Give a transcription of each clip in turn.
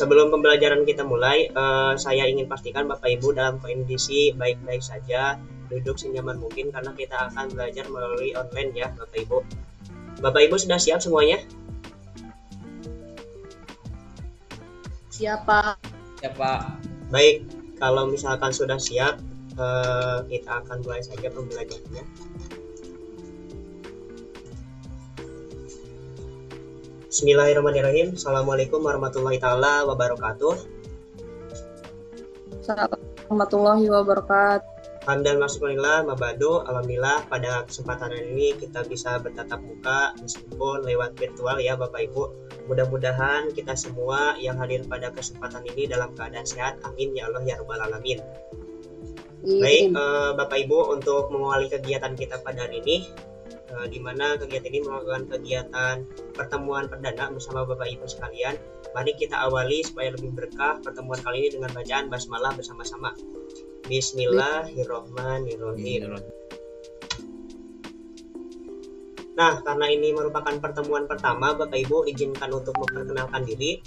Sebelum pembelajaran kita mulai, saya ingin pastikan Bapak Ibu dalam kondisi baik-baik saja, duduk senyaman mungkin karena kita akan belajar melalui online ya Bapak Ibu. Bapak Ibu sudah siap semuanya? Siapa? Baik, kalau misalkan sudah siap, kita akan mulai saja pembelajarannya. Bismillahirrahmanirrahim. Assalamualaikum warahmatullahi taala wabarakatuh. Warahmatullahi wabarakatuh. Hamdan masyukurillah mabadu. Alhamdulillah pada kesempatan ini kita bisa bertatap muka meskipun lewat virtual ya Bapak Ibu. Mudah-mudahan kita semua yang hadir pada kesempatan ini dalam keadaan sehat. Amin ya Allah ya rabbal alamin. Baik Bapak Ibu, untuk mengawali kegiatan kita pada hari ini, di mana kegiatan ini merupakan kegiatan pertemuan perdana bersama Bapak Ibu sekalian. Mari kita awali supaya lebih berkah pertemuan kali ini dengan bacaan basmalah bersama-sama. Bismillahirrahmanirrahim. Nah, karena ini merupakan pertemuan pertama, Bapak Ibu izinkan untuk memperkenalkan diri.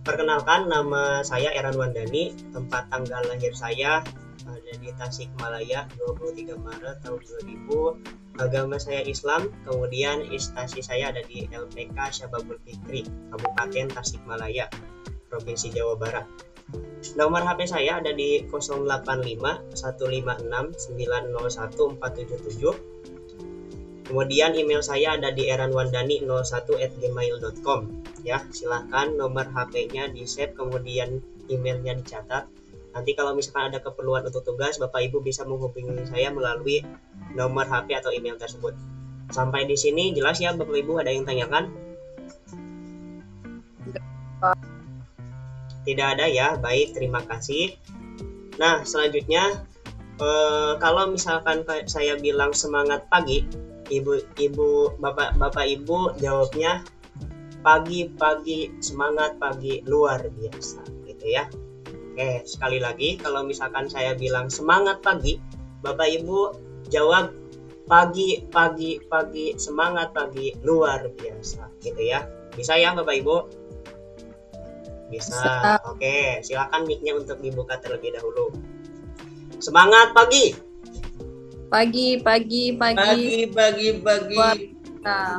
Perkenalkan, nama saya Eran Wandani, tempat tanggal lahir saya ada di Tasikmalaya 23 Maret tahun 2000. Agama saya Islam, kemudian instansi saya ada di LPK Syababul Fikri, Kabupaten Tasikmalaya, Provinsi Jawa Barat. Nomor HP saya ada di 085 156 901 477. Kemudian email saya ada di eranwandani01@gmail.com. Ya, silahkan nomor HP-nya di-save, kemudian emailnya dicatat. Nanti kalau misalkan ada keperluan untuk tugas, Bapak Ibu bisa menghubungi saya melalui nomor HP atau email tersebut. Sampai di sini jelas ya Bapak Ibu, ada yang tanyakan? Tidak ada ya, baik, terima kasih. Nah, selanjutnya kalau misalkan saya bilang semangat pagi, Bapak Ibu jawabnya pagi semangat pagi luar biasa gitu ya. Oke, sekali lagi, kalau misalkan saya bilang semangat pagi, Bapak Ibu jawab pagi semangat pagi luar biasa gitu ya. Bisa ya Bapak Ibu? Bisa. Oke, silakan mic-nya untuk dibuka terlebih dahulu. Semangat pagi. Pagi.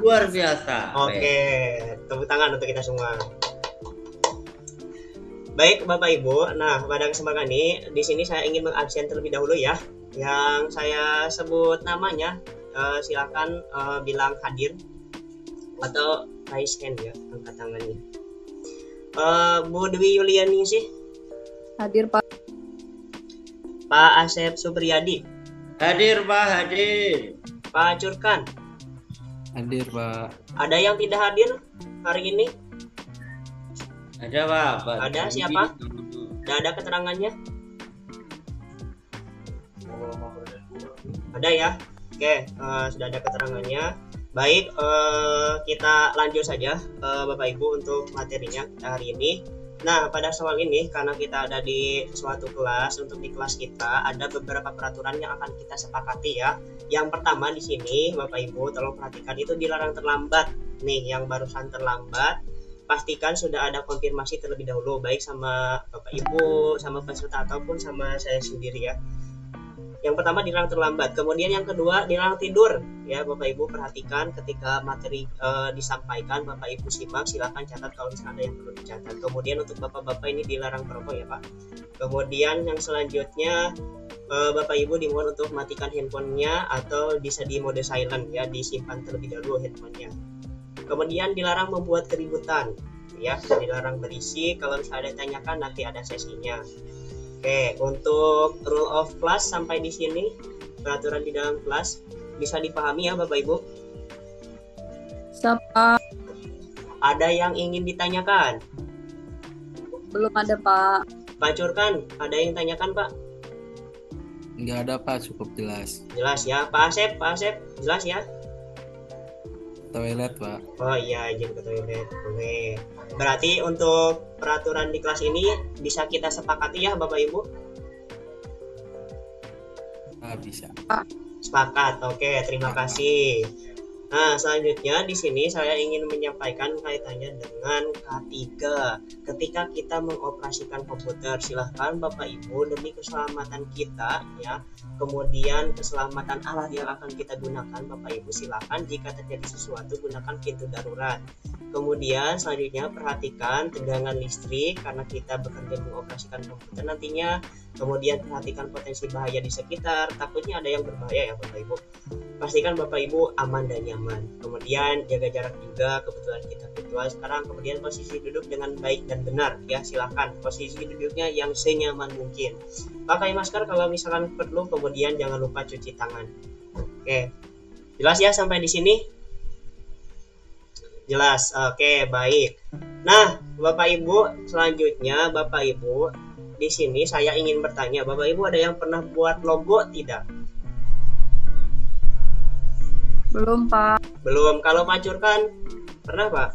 Luar biasa. Oke, tepuk tangan untuk kita semua. Baik Bapak Ibu, nah pada kesempatan ini di sini saya ingin mengabsen terlebih dahulu ya. Yang saya sebut namanya, silakan bilang hadir atau raise hand ya, angkat tangannya. Bu Dwi Yuliani sih? Hadir Pak. Pak Asep Supriyadi? Hadir Pak, hadir. Pak Curkan? Hadir Pak. Ada yang tidak hadir hari ini? Ada Pak. Ada siapa? Tidak ada keterangannya? Ada ya? Oke, sudah ada keterangannya. Baik, kita lanjut saja Bapak Ibu untuk materinya hari ini. Nah, pada soal ini karena kita ada di suatu kelas, untuk di kelas kita ada beberapa peraturan yang akan kita sepakati ya. Yang pertama di sini Bapak Ibu tolong perhatikan, itu dilarang terlambat. Nih, yang barusan terlambat, pastikan sudah ada konfirmasi terlebih dahulu, baik sama Bapak Ibu, sama peserta ataupun sama saya sendiri ya. Yang pertama dilarang terlambat, kemudian yang kedua dilarang tidur ya Bapak Ibu. Perhatikan ketika materi disampaikan, Bapak Ibu simak, silakan catat kalau misalnya ada yang perlu dicatat. Kemudian untuk Bapak-bapak ini dilarang merokok ya Pak. Kemudian yang selanjutnya Bapak Ibu dimohon untuk matikan handphonenya atau bisa di mode silent ya, disimpan terlebih dahulu handphonenya. Kemudian dilarang membuat keributan ya, dilarang berisik. Kalau misalnya ada yang tanyakan nanti ada sesinya. Oke, untuk rule of class sampai di sini, peraturan di dalam kelas bisa dipahami ya Bapak Ibu? Siapa? Ada yang ingin ditanyakan? Belum ada Pak. Pak Curkan, ada yang tanyakan Pak? Nggak ada Pak, cukup jelas. Jelas ya. Pak Asep, jelas ya? Toilet Pak. Oh iya, izin ke toilet. Oke. Berarti untuk peraturan di kelas ini bisa kita sepakati ya Bapak Ibu? Bisa. Sepakat. Oke, terima kasih. Nah, selanjutnya di sini saya ingin menyampaikan kaitannya dengan K3. Ketika kita mengoperasikan komputer, silahkan Bapak Ibu demi keselamatan kita ya, kemudian keselamatan alat yang akan kita gunakan, Bapak Ibu silahkan jika terjadi sesuatu gunakan pintu darurat. Kemudian selanjutnya perhatikan tegangan listrik karena kita bekerja mengoperasikan komputer nantinya. Kemudian perhatikan potensi bahaya di sekitar, takutnya ada yang berbahaya ya Bapak Ibu. Pastikan Bapak Ibu aman dan nyaman. Kemudian jaga jarak juga, kebetulan kita virtual sekarang. Kemudian posisi duduk dengan baik dan benar ya, silahkan posisi duduknya yang senyaman mungkin. Pakai masker kalau misalkan perlu, kemudian jangan lupa cuci tangan. Oke, jelas ya sampai di sini? Jelas. Oke, baik. Nah, Bapak Ibu, selanjutnya Bapak Ibu, di sini saya ingin bertanya, Bapak Ibu ada yang pernah buat logo tidak? Belum, Pak. Belum. Kalau Pak Curkan pernah, Pak?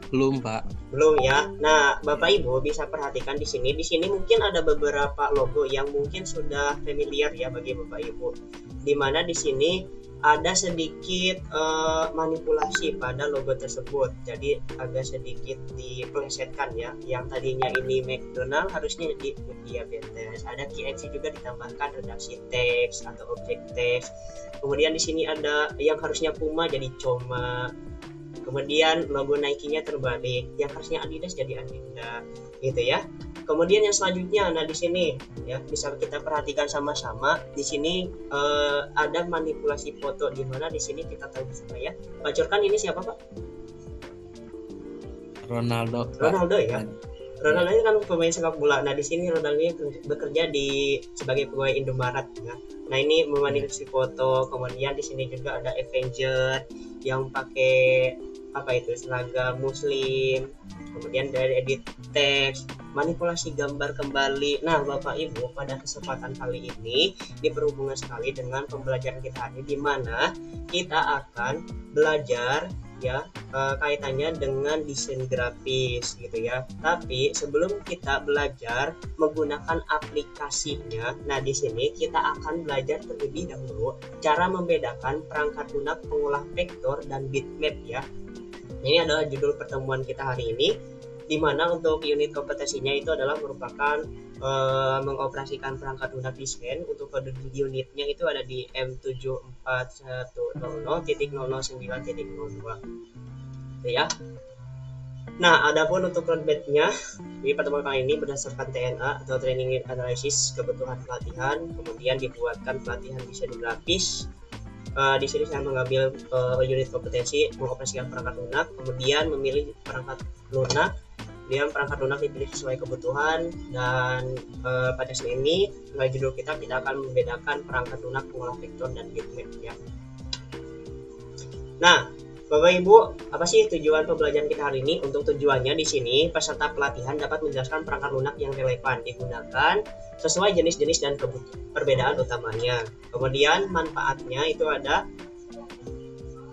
Belum, Pak. Belum ya. Nah, Bapak Ibu bisa perhatikan di sini. Di sini mungkin ada beberapa logo yang mungkin sudah familiar ya bagi Bapak Ibu. Di mana di sini ada sedikit manipulasi pada logo tersebut. Jadi agak sedikit dipelesetkan ya. Yang tadinya ini McDonald harusnya di diabetes. Ada KFC juga ditambahkan redaksi teks atau objek teks. Kemudian di sini ada yang harusnya Puma jadi Coma. Kemudian logo Nike-nya terbalik, yang harusnya Adidas jadi Adidas, gitu ya. Kemudian yang selanjutnya, nah di sini ya bisa kita perhatikan sama-sama. Di sini ada manipulasi foto, di mana di sini kita tahu bersama ya. Pak Curkan ini siapa Pak? Ronaldo. Pak. Ronaldo ya. Ronaldo ini kan pemain sepak bola. Nah di sini Ronaldo ini bekerja sebagai pegawai Indomaret ya. Nah ini memanipulasi foto. Kemudian di sini juga ada Avenger yang pakai apa itu seragam Muslim. Kemudian dari edit teks, manipulasi gambar kembali. Nah Bapak Ibu, pada kesempatan kali ini diperhubungan sekali dengan pembelajaran kita hari di mana kita akan belajar ya kaitannya dengan desain grafis gitu ya. Tapi sebelum kita belajar menggunakan aplikasinya, nah di sini kita akan belajar terlebih dahulu cara membedakan perangkat lunak pengolah vektor dan bitmap ya. Ini adalah judul pertemuan kita hari ini, di mana untuk unit kompetensinya itu adalah merupakan mengoperasikan perangkat lunak desain. Untuk kode unitnya itu ada di M74100.009.02 ya. Nah, adapun untuk roadmap-nya di pertemuan kali ini berdasarkan TNA atau Training Analysis kebutuhan pelatihan, kemudian dibuatkan pelatihan desain grafis. Di sini saya mengambil unit kompetensi mengoperasikan perangkat lunak, kemudian memilih perangkat lunak. Kemudian perangkat lunak dipilih sesuai kebutuhan, dan pada sesi ini sesuai judul kita akan membedakan perangkat lunak pengolah vektor dan bitmap ya. Nah, Bapak Ibu, apa sih tujuan pembelajaran kita hari ini? Untuk tujuannya di sini peserta pelatihan dapat menjelaskan perangkat lunak yang relevan digunakan sesuai jenis-jenis dan perbedaan utamanya. Kemudian manfaatnya itu ada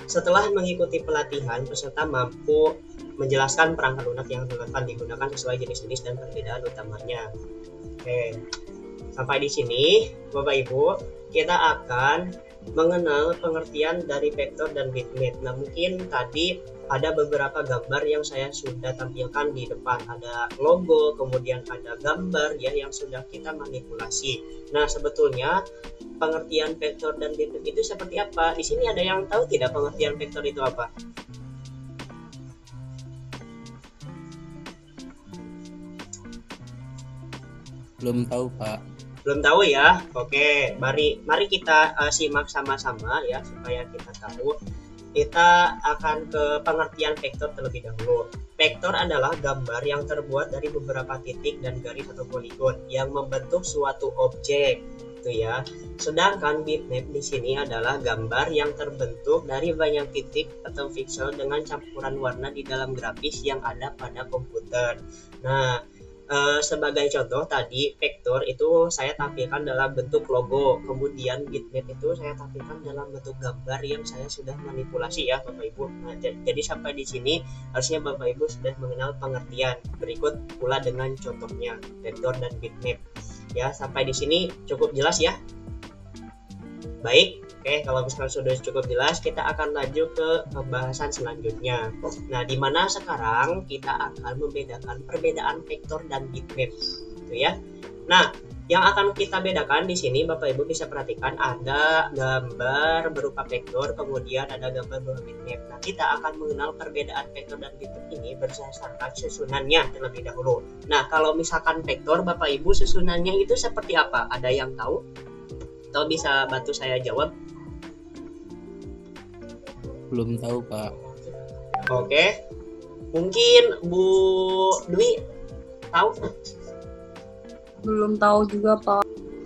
setelah mengikuti pelatihan, peserta mampu menjelaskan perangkat lunak yang relevan digunakan sesuai jenis-jenis dan perbedaan utamanya. Oke, sampai di sini Bapak Ibu, kita akan mengenal pengertian dari vektor dan bitmap. Nah mungkin tadi ada beberapa gambar yang saya sudah tampilkan di depan, ada logo, kemudian ada gambar ya yang sudah kita manipulasi. Nah sebetulnya pengertian vektor dan bitmap itu seperti apa? Di sini ada yang tahu tidak pengertian vektor itu apa? Belum tahu, Pak. Belum tahu ya. Oke, mari kita simak sama-sama ya supaya kita tahu. Kita akan ke pengertian vektor terlebih dahulu. Vektor adalah gambar yang terbuat dari beberapa titik dan garis atau poligon yang membentuk suatu objek, itu ya. Sedangkan bitmap di sini adalah gambar yang terbentuk dari banyak titik atau pixel dengan campuran warna di dalam grafis yang ada pada komputer. Nah, sebagai contoh tadi vektor itu saya tampilkan dalam bentuk logo, kemudian bitmap itu saya tampilkan dalam bentuk gambar yang saya sudah manipulasi ya Bapak Ibu. Nah, jadi sampai di sini harusnya Bapak Ibu sudah mengenal pengertian. Berikut pula dengan contohnya vektor dan bitmap. Ya, sampai di sini cukup jelas ya. Baik, Oke, kalau misalkan sudah cukup jelas, kita akan lanjut ke pembahasan selanjutnya. Nah, di mana sekarang kita akan membedakan perbedaan vektor dan bitmap, gitu ya. Nah, yang akan kita bedakan di sini, Bapak Ibu bisa perhatikan ada gambar berupa vektor, kemudian ada gambar berupa bitmap. Nah, kita akan mengenal perbedaan vektor dan bitmap ini berdasarkan susunannya terlebih dahulu. Nah, kalau misalkan vektor, Bapak Ibu susunannya itu seperti apa? Ada yang tahu? Atau bisa bantu saya jawab? Belum tahu, Pak. Oke, mungkin Bu Dwi tahu? Belum tahu juga, Pak.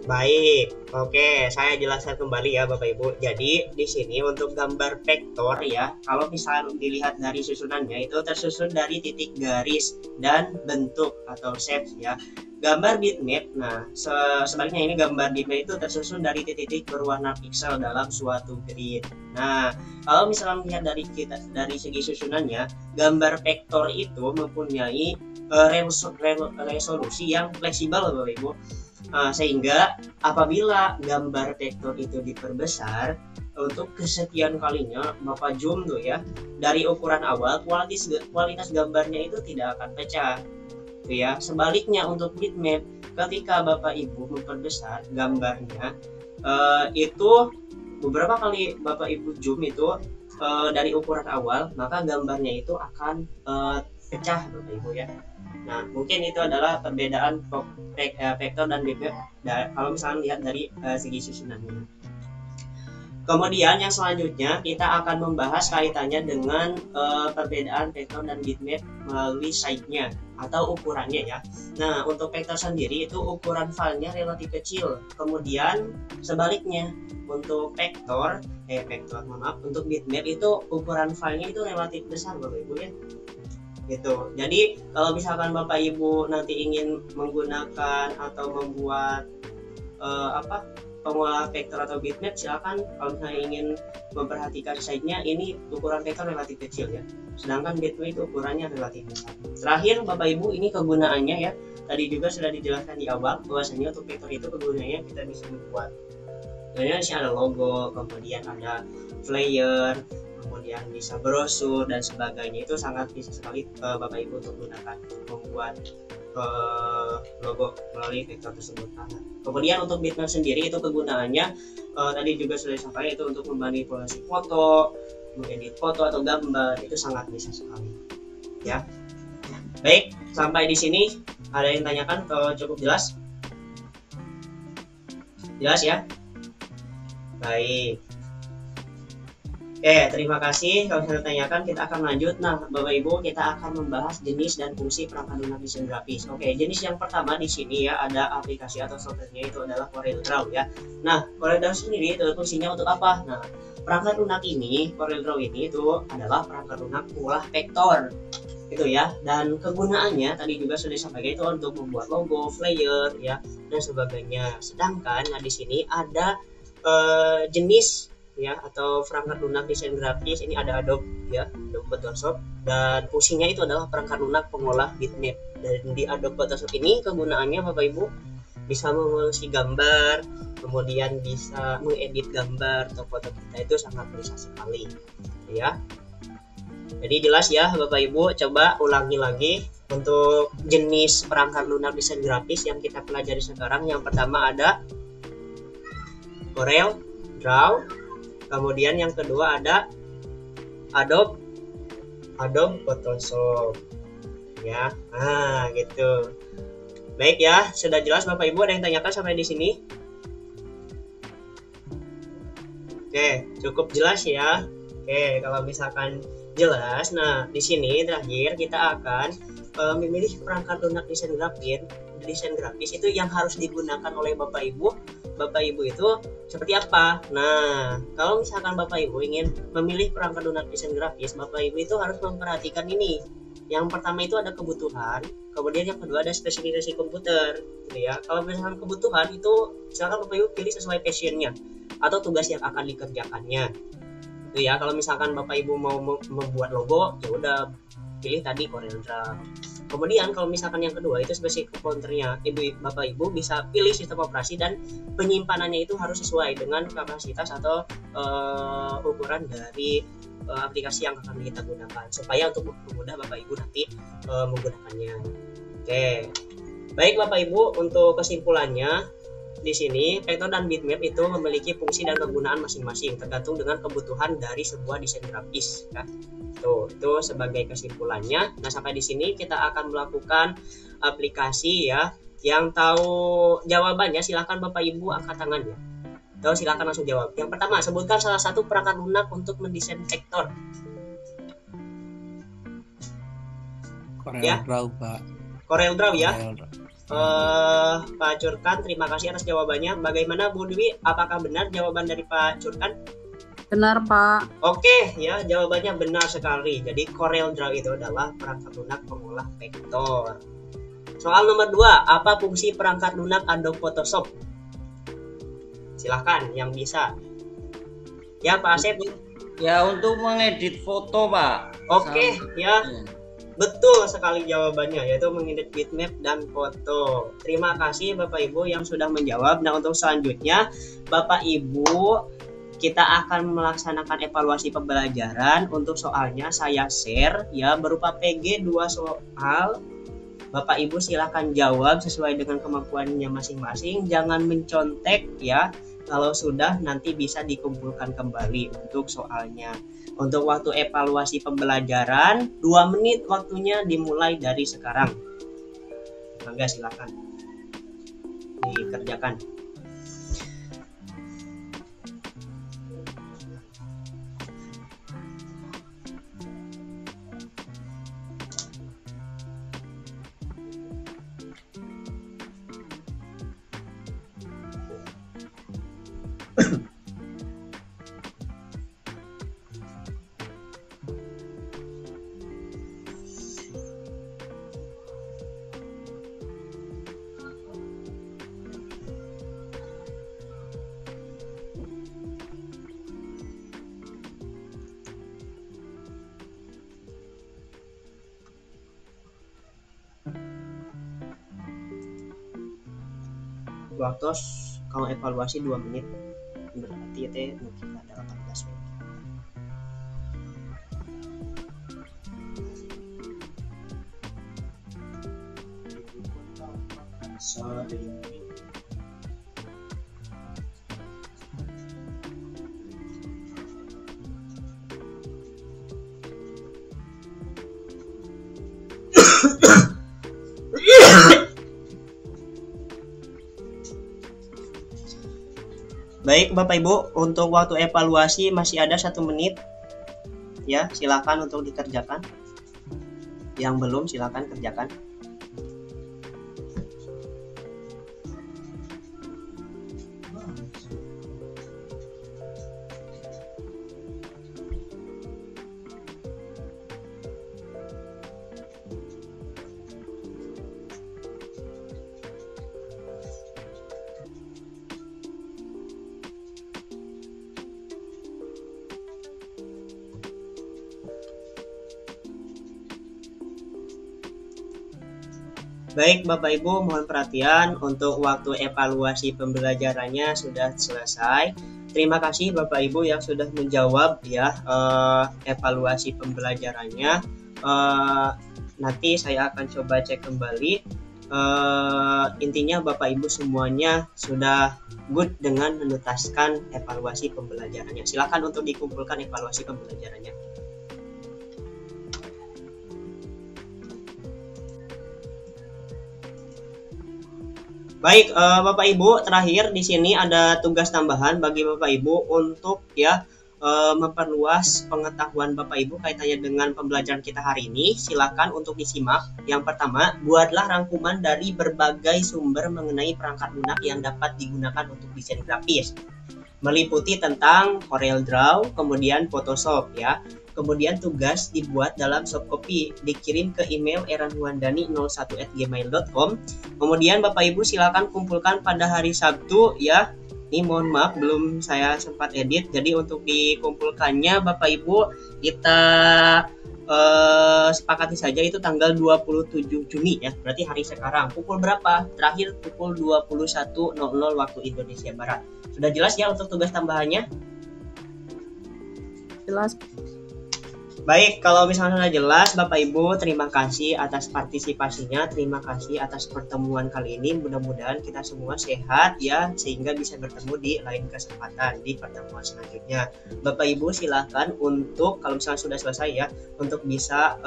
Baik, oke, saya jelaskan kembali ya Bapak Ibu. Jadi di sini untuk gambar vektor ya, kalau misalnya dilihat dari susunannya itu tersusun dari titik garis dan bentuk atau shape ya. Gambar bitmap, nah sebaliknya ini gambar bitmap itu tersusun dari titik-titik berwarna piksel dalam suatu grid. Nah, kalau misalnya melihat dari segi susunannya, gambar vektor itu mempunyai resolusi yang fleksibel Bapak Ibu. Sehingga apabila gambar vektor itu diperbesar untuk kesekian kalinya Bapak zoom tuh ya, dari ukuran awal kualitas gambarnya itu tidak akan pecah. Ya, sebaliknya untuk bitmap, ketika Bapak Ibu memperbesar gambarnya itu beberapa kali Bapak Ibu zoom itu dari ukuran awal, maka gambarnya itu akan pecah Bapak Ibu ya. Nah, mungkin itu adalah perbedaan vektor dan bitmap kalau misalnya lihat dari segi susunannya. Kemudian yang selanjutnya kita akan membahas kaitannya dengan perbedaan vektor dan bitmap melalui size-nya atau ukurannya ya. Nah, untuk vektor sendiri itu ukuran filenya relatif kecil. Kemudian sebaliknya untuk untuk bitmap itu ukuran filenya itu relatif besar Bapak Ibu ya. Gitu. Jadi kalau misalkan Bapak Ibu nanti ingin menggunakan atau membuat pengolah vektor atau bitmap, silakan kalau misalnya ingin memperhatikan size-nya, ini ukuran vektor relatif kecil ya, sedangkan bitmap itu ukurannya relatif besar. Terakhir Bapak Ibu, ini kegunaannya ya, tadi juga sudah dijelaskan di awal bahwasanya untuk vektor itu kegunaannya kita bisa membuat, sebenarnya di sini ada logo, kemudian ada flyer, kemudian bisa brosur dan sebagainya. Itu sangat bisa sekali Bapak Ibu untuk gunakan membuat logo melalui vektor tersebut. Kemudian untuk bitmap sendiri itu kegunaannya tadi juga sudah disampaikan, itu untuk memanipulasi foto, mengedit foto atau gambar, itu sangat bisa sekali ya. Baik, sampai di sini ada yang tanyakan? Cukup jelas? Jelas ya? Baik. Oke, terima kasih. Kalau saya tanyakan, kita akan lanjut. Nah, Bapak Ibu, kita akan membahas jenis dan fungsi perangkat lunak desain grafis. Oke, jenis yang pertama di sini ya, ada aplikasi atau softwarenya, itu adalah CorelDRAW ya. Nah, CorelDRAW sendiri itu fungsinya untuk apa? Nah, perangkat lunak ini, CorelDRAW ini itu adalah perangkat lunak pengolah vektor. Itu ya. Dan kegunaannya tadi juga sudah disampaikan, itu untuk membuat logo, flyer ya, dan sebagainya. Sedangkan nah di sini ada jenis ya atau perangkat lunak desain grafis, ini ada Adobe ya, Adobe Photoshop, dan fungsinya itu adalah perangkat lunak pengolah bitmap. Dan di Adobe Photoshop ini kegunaannya Bapak Ibu bisa mengisi gambar, kemudian bisa mengedit gambar atau foto kita, itu sangat bisa sekali ya. Jadi jelas ya Bapak Ibu, coba ulangi lagi untuk jenis perangkat lunak desain grafis yang kita pelajari sekarang. Yang pertama ada CorelDRAW, kemudian yang kedua ada Adobe Photoshop ya. Nah, gitu. Baik ya, sudah jelas Bapak Ibu, ada yang tanyakan sampai di sini? Oke, cukup jelas ya. Oke, kalau misalkan jelas, nah di sini terakhir kita akan memilih perangkat lunak desain grafis itu yang harus digunakan oleh Bapak Ibu itu seperti apa. Nah, kalau misalkan Bapak Ibu ingin memilih perangkat lunak desain grafis, Bapak Ibu itu harus memperhatikan ini. Yang pertama itu ada kebutuhan, kemudian yang kedua ada spesifikasi komputer gitu ya. Kalau misalkan kebutuhan itu silakan Bapak Ibu pilih sesuai passionnya atau tugas yang akan dikerjakannya gitu ya. Kalau misalkan Bapak Ibu mau membuat logo, ya udah pilih tadi CorelDRAW. Kemudian kalau misalkan yang kedua itu sebagai counternya, Bapak Ibu bisa pilih sistem operasi dan penyimpanannya itu harus sesuai dengan kapasitas atau ukuran dari aplikasi yang akan kita gunakan supaya untuk mempermudah Bapak Ibu nanti menggunakannya. Oke. Baik Bapak Ibu, untuk kesimpulannya di sini vektor dan bitmap itu memiliki fungsi dan kegunaan masing-masing tergantung dengan kebutuhan dari sebuah desain grafis ya. Itu sebagai kesimpulannya. Nah, sampai di sini kita akan melakukan aplikasi ya. Yang tahu jawabannya silakan Bapak Ibu angkat tangan ya. Tahu silakan langsung jawab. Yang pertama, sebutkan salah satu perangkat lunak untuk mendesain vektor. CorelDRAW, Pak. CorelDRAW ya. CorelDRAW. Pak Curkan, terima kasih atas jawabannya. Bagaimana Bu Dwi? Apakah benar jawaban dari Pak Curkan? Benar, Pak. Oke, ya jawabannya benar sekali. Jadi CorelDRAW itu adalah perangkat lunak pengolah vektor. Soal nomor 2, apa fungsi perangkat lunak Adobe Photoshop? Silahkan yang bisa. Ya Pak Asep. Ya untuk mengedit foto Pak. Oke, ya. Betul sekali jawabannya, yaitu mengedit bitmap dan foto. Terima kasih Bapak Ibu yang sudah menjawab. Nah, untuk selanjutnya Bapak Ibu kita akan melaksanakan evaluasi pembelajaran. Untuk soalnya saya share ya berupa PG 2 soal. Bapak Ibu silahkan jawab sesuai dengan kemampuannya masing-masing. Jangan mencontek ya. Kalau sudah nanti bisa dikumpulkan kembali untuk soalnya. Untuk waktu evaluasi pembelajaran 2 menit waktunya dimulai dari sekarang. Mangga silakan dikerjakan. Waktu kalau evaluasi 2 menit berarti teh mungkin ada 18 menit. Baik Bapak Ibu, untuk waktu evaluasi masih ada 1 menit. Ya, silakan untuk dikerjakan. Yang belum silakan kerjakan. Baik Bapak Ibu, mohon perhatian untuk waktu evaluasi pembelajarannya sudah selesai. Terima kasih Bapak Ibu yang sudah menjawab ya evaluasi pembelajarannya. Nanti saya akan coba cek kembali. Intinya Bapak Ibu semuanya sudah good dengan menuntaskan evaluasi pembelajarannya. Silakan untuk dikumpulkan evaluasi pembelajarannya. Baik, Bapak Ibu, terakhir di sini ada tugas tambahan bagi Bapak Ibu untuk ya memperluas pengetahuan Bapak Ibu kaitannya dengan pembelajaran kita hari ini. Silakan untuk disimak. Yang pertama, buatlah rangkuman dari berbagai sumber mengenai perangkat lunak yang dapat digunakan untuk desain grafis. Meliputi tentang CorelDRAW, kemudian Photoshop ya. Kemudian tugas dibuat dalam soft copy, dikirim ke email eranwandani01@gmail.com. Kemudian Bapak Ibu silakan kumpulkan pada hari Sabtu ya. Ini mohon maaf belum saya sempat edit. Jadi untuk dikumpulkannya Bapak Ibu kita sepakati saja itu tanggal 27 Juni ya. Berarti hari sekarang. Pukul berapa? Terakhir pukul 21.00 waktu Indonesia Barat. Sudah jelas ya untuk tugas tambahannya? Jelas. Baik, kalau misalnya sudah jelas, Bapak Ibu, terima kasih atas partisipasinya, terima kasih atas pertemuan kali ini. Mudah-mudahan kita semua sehat ya, sehingga bisa bertemu di lain kesempatan di pertemuan selanjutnya. Bapak Ibu silakan untuk kalau misalnya sudah selesai ya, untuk bisa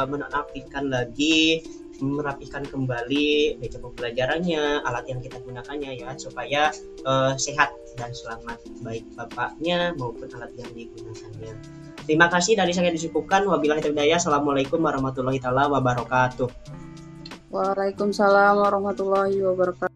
menonaktifkan lagi, merapikan kembali meja pembelajarannya, alat yang kita gunakannya ya, supaya sehat dan selamat baik bapaknya maupun alat yang digunakannya. Terima kasih dari saya disebutkan. Wabillahi taufiq hidayah. Assalamualaikum warahmatullahi wabarakatuh. Waalaikumsalam warahmatullahi wabarakatuh.